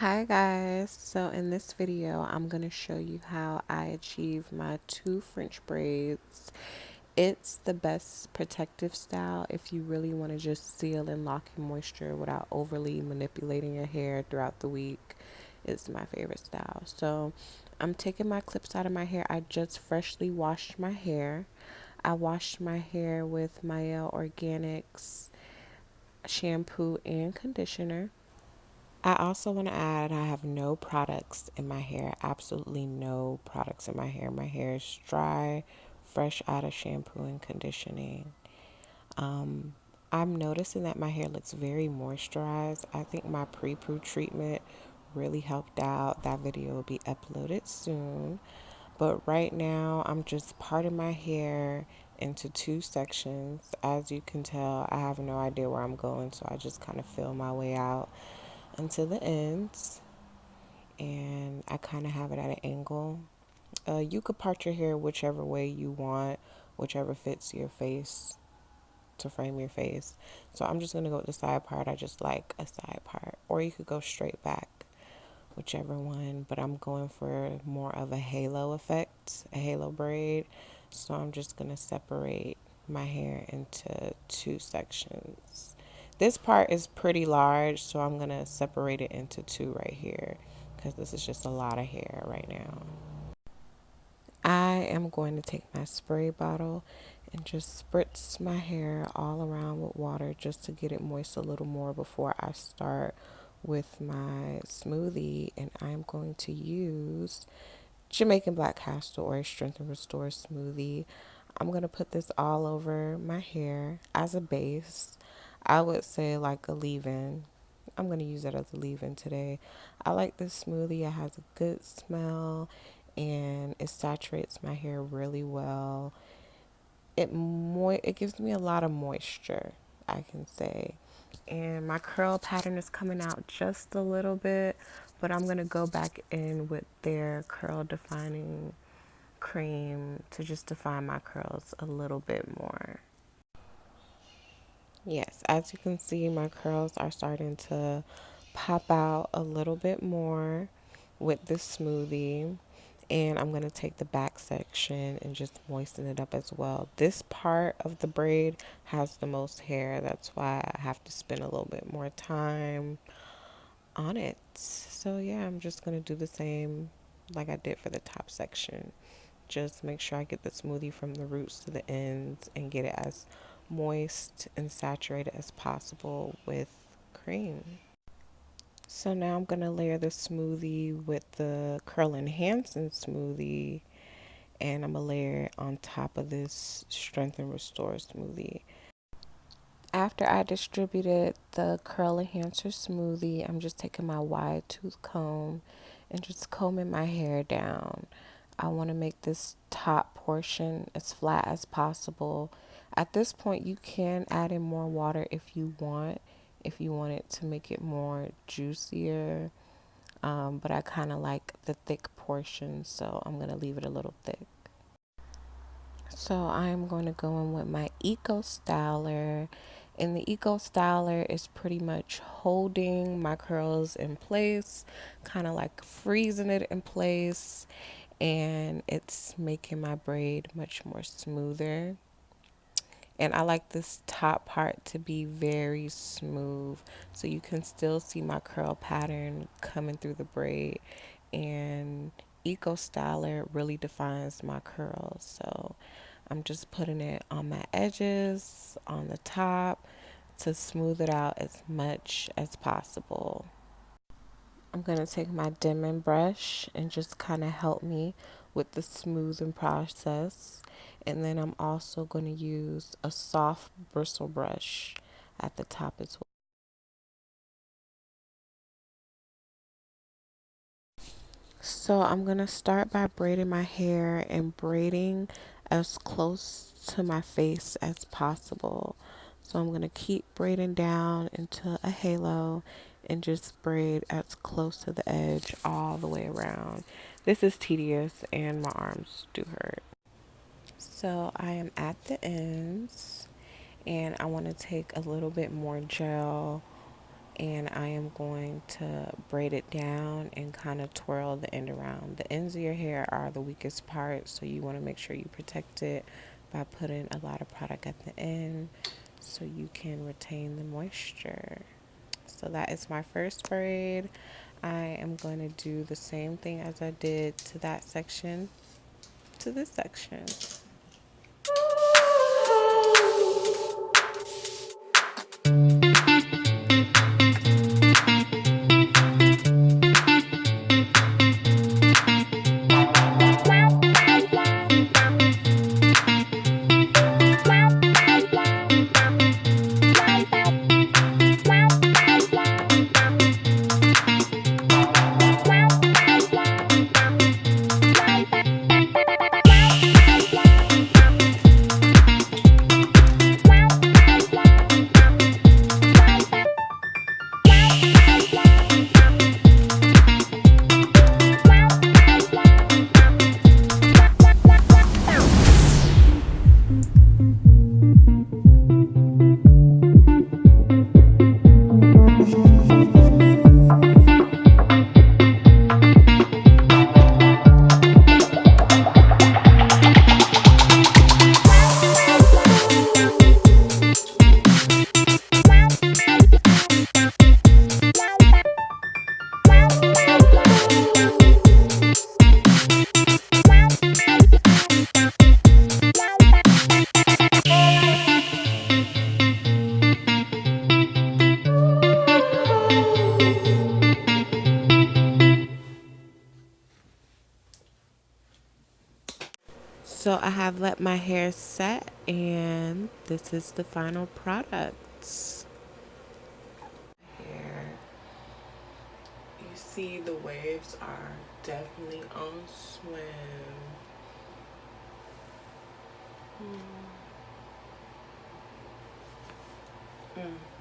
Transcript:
Hi guys, so in this video I'm going to show you how I achieve my 2 French braids. It's the best protective style if you really want to just seal and lock in moisture without overly manipulating your hair throughout the week. It's my favorite style. So I'm taking my clips out of my hair. I just freshly washed my hair. I washed my hair with Maya Organics shampoo and conditioner. I also want to add I have no products in my hair, absolutely no products in my hair. My hair is dry, fresh out of shampoo and conditioning. I'm noticing that my hair looks very moisturized. I think my pre-poo treatment really helped out. That video will be uploaded soon. But right now, I'm just parting my hair into 2 sections. As you can tell, I have no idea where I'm going, so I just kind of feel my way out until the ends, and I kind of have it at an angle. You could part your hair whichever way you want, whichever fits your face to frame your face. So I'm just going to go with the side part. I just like a side part. Or you could go straight back, whichever one. But I'm going for more of a halo effect, a halo braid. So I'm just going to separate my hair into 2 sections. This part is pretty large, so I'm going to separate it into 2 right here because this is just a lot of hair right now. I am going to take my spray bottle and just spritz my hair all around with water just to get it moist a little more before I start with my smoothie. And I'm going to use Jamaican black castor oil strength and restore smoothie. I'm going to put this all over my hair as a base. I would say like a leave-in. I'm going to use it as a leave-in today. I like this smoothie. It has a good smell and it saturates my hair really well. It gives me a lot of moisture, I can say. And my curl pattern is coming out just a little bit, but I'm going to go back in with their curl defining cream to just define my curls a little bit more. Yes, as you can see, my curls are starting to pop out a little bit more with this smoothie. And I'm going to take the back section and just moisten it up as well. This part of the braid has the most hair. That's why I have to spend a little bit more time on it. So yeah, I'm just going to do the same like I did for the top section. Just make sure I get the smoothie from the roots to the ends and get it as moist and saturated as possible with cream. So now I'm going to layer the smoothie with the Curl Enhancing smoothie, and I'm going to layer it on top of this Strength and Restore smoothie. After I distributed the Curl Enhancer smoothie, I'm just taking my WideTooth comb and just combing my hair down. I want to make this top portion as flat as possible. At this point, you can add in more water if you want it to make it more juicier. But I kind of like the thick portion, so I'm going to leave it a little thick. So I'm going to go in with my Eco Styler. And the Eco Styler is pretty much holding my curls in place, kind of like freezing it in place. And it's making my braid much more smoother. And I like this top part to be very smooth, so you can still see my curl pattern coming through the braid. And Eco Styler really defines my curls, so I'm just putting it on my edges, on the top, to smooth it out as much as possible. I'm going to take my Denman brush and just kind of help me with the smoothing process. And then I'm also going to use a soft bristle brush at the top as well. So I'm going to start by braiding my hair and braiding as close to my face as possible. So I'm going to keep braiding down into a halo and just braid as close to the edge all the way around. This is tedious and my arms do hurt. So I am at the ends and I want to take a little bit more gel and I am going to braid it down and kind of twirl the end around. The ends of your hair are the weakest part, so you want to make sure you protect it by putting a lot of product at the end so you can retain the moisture. So that is my first braid. I am going to do the same thing as I did to that section to this section. So I have let my hair set, and this is the final product. Here, you see the waves are definitely on swim. Mm.